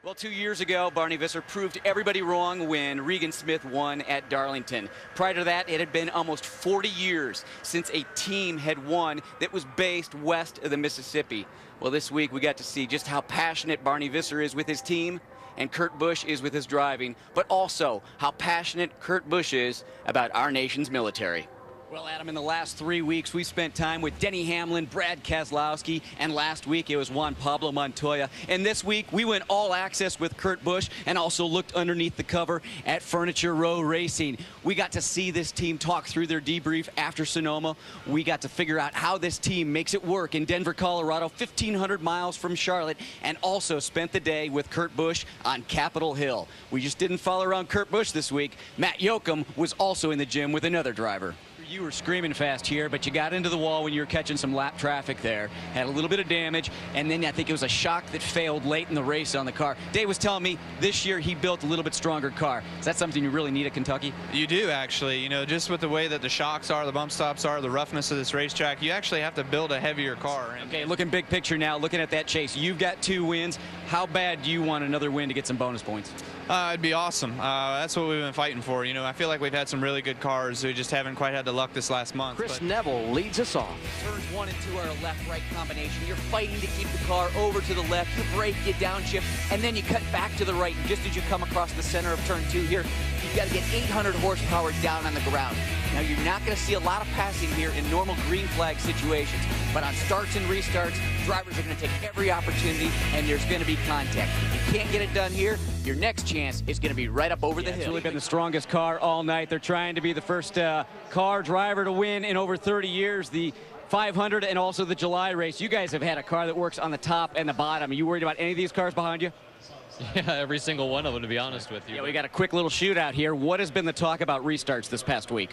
Well, 2 years ago, Barney Visser proved everybody wrong when Regan Smith won at Darlington. Prior to that, it had been almost 40 years since a team had won that was based west of the Mississippi. Well, this week we got to see just how passionate Barney Visser is with his team and Kurt Busch is with his driving, but also how passionate Kurt Busch is about our nation's military. Well, Adam, in the last 3 weeks, we spent time with Denny Hamlin, Brad Keselowski, and last week it was Juan Pablo Montoya. And this week, we went all access with Kurt Busch and also looked underneath the cover at Furniture Row Racing. We got to see this team talk through their debrief after Sonoma. We got to figure out how this team makes it work in Denver, Colorado, 1,500 miles from Charlotte, and also spent the day with Kurt Busch on Capitol Hill. We just didn't follow around Kurt Busch this week. Matt Yoakum was also in the gym with another driver. You were screaming fast here, but you got into the wall when you were catching some lap traffic there. Had a little bit of damage, and then I think it was a shock that failed late in the race on the car. Dave was telling me this year he built a little bit stronger car. Is that something you really need at Kentucky? You do, actually. You know, just with the way that the shocks are, the bump stops are, the roughness of this racetrack, you actually have to build a heavier car. Okay, looking big picture now, looking at that chase. You've got 2 wins. How bad do you want another win to get some bonus points? It'd be awesome. That's what we've been fighting for. You know, I feel like we've had some really good cars. We just haven't quite had the luck this last month. Neville leads us off. Turns 1 and 2 are a left-right combination. You're fighting to keep the car over to the left. You brake, you downshift, and then you cut back to the right. And just as you come across the center of turn 2 here, you've got to get 800 horsepower down on the ground. Now, you're not going to see a lot of passing here in normal green flag situations, but on starts and restarts, drivers are going to take every opportunity, and there's going to be contact. If you can't get it done here, your next chance is going to be right up over the hill. It's really been the strongest car all night. They're trying to be the first car driver to win in over 30 years. The 500 and also the July race. You guys have had a car that works on the top and the bottom. Are you worried about any of these cars behind you? Yeah, every single one of them, to be honest with you. Yeah, we got a quick little shootout here. What has been the talk about restarts this past week?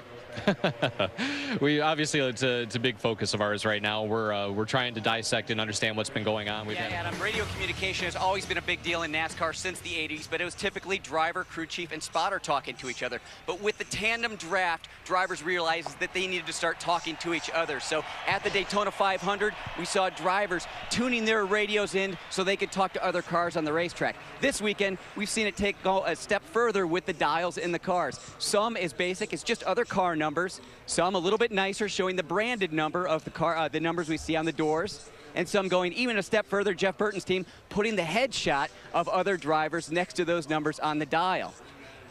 We obviously it's a big focus of ours right now. We're trying to dissect and understand what's been going on. Adam, radio communication has always been a big deal in NASCAR since the 80s, but it was typically driver, crew chief, and spotter talking to each other. But with the tandem draft, drivers realized that they needed to start talking to each other. So at the Daytona 500, we saw drivers tuning their radios in so they could talk to other cars on the racetrack. This weekend, we've seen it go a step further with the dials in the cars. Some as basic as just other car numbers, some a little bit nicer, showing the branded number of the car, the numbers we see on the doors, and some going even a step further, Jeff Burton's team putting the headshot of other drivers next to those numbers on the dial.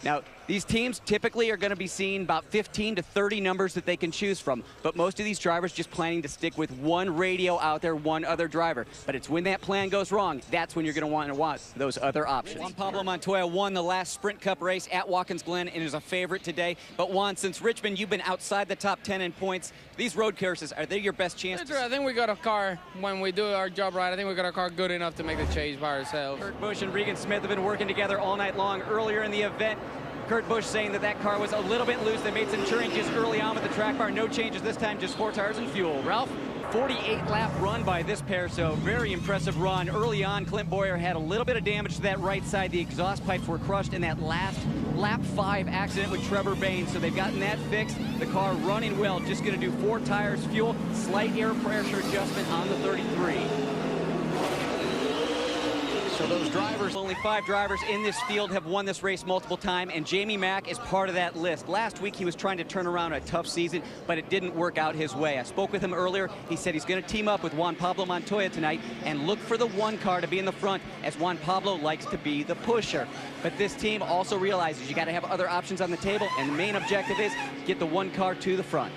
Now, these teams typically are going to be seeing about 15 to 30 numbers that they can choose from, but most of these drivers just planning to stick with one radio out there, one other driver. But it's when that plan goes wrong, that's when you're going to want those other options. Juan Pablo Montoya won the last Sprint Cup race at Watkins Glen and is a favorite today. But Juan, since Richmond, you've been outside the top 10 in points. These road courses, are they your best chance? I think we got a car, when we do our job right, I think we got a car good enough to make the chase by ourselves. Kurt Busch and Regan Smith have been working together all night long. Earlier in the event, Kurt Busch saying that car was a little bit loose. They made some changes early on with the track bar. No changes this time, just 4 tires and fuel. Ralph? 48-lap run by this pair, so very impressive run. Early on, Clint Boyer had a little bit of damage to that right side. The exhaust pipes were crushed in that last lap 5 accident with Trevor Baynes, so they've gotten that fixed. The car running well, just going to do 4 tires, fuel, slight air pressure adjustment on the 33. So those drivers, only 5 drivers in this field have won this race multiple times, and Jamie Mack is part of that list. Last week he was trying to turn around a tough season, but it didn't work out his way. I spoke with him earlier. He said he's going to team up with Juan Pablo Montoya tonight and look for the 1 car to be in the front, as Juan Pablo likes to be the pusher. But this team also realizes you got to have other options on the table, and the main objective is get the 1 car to the front.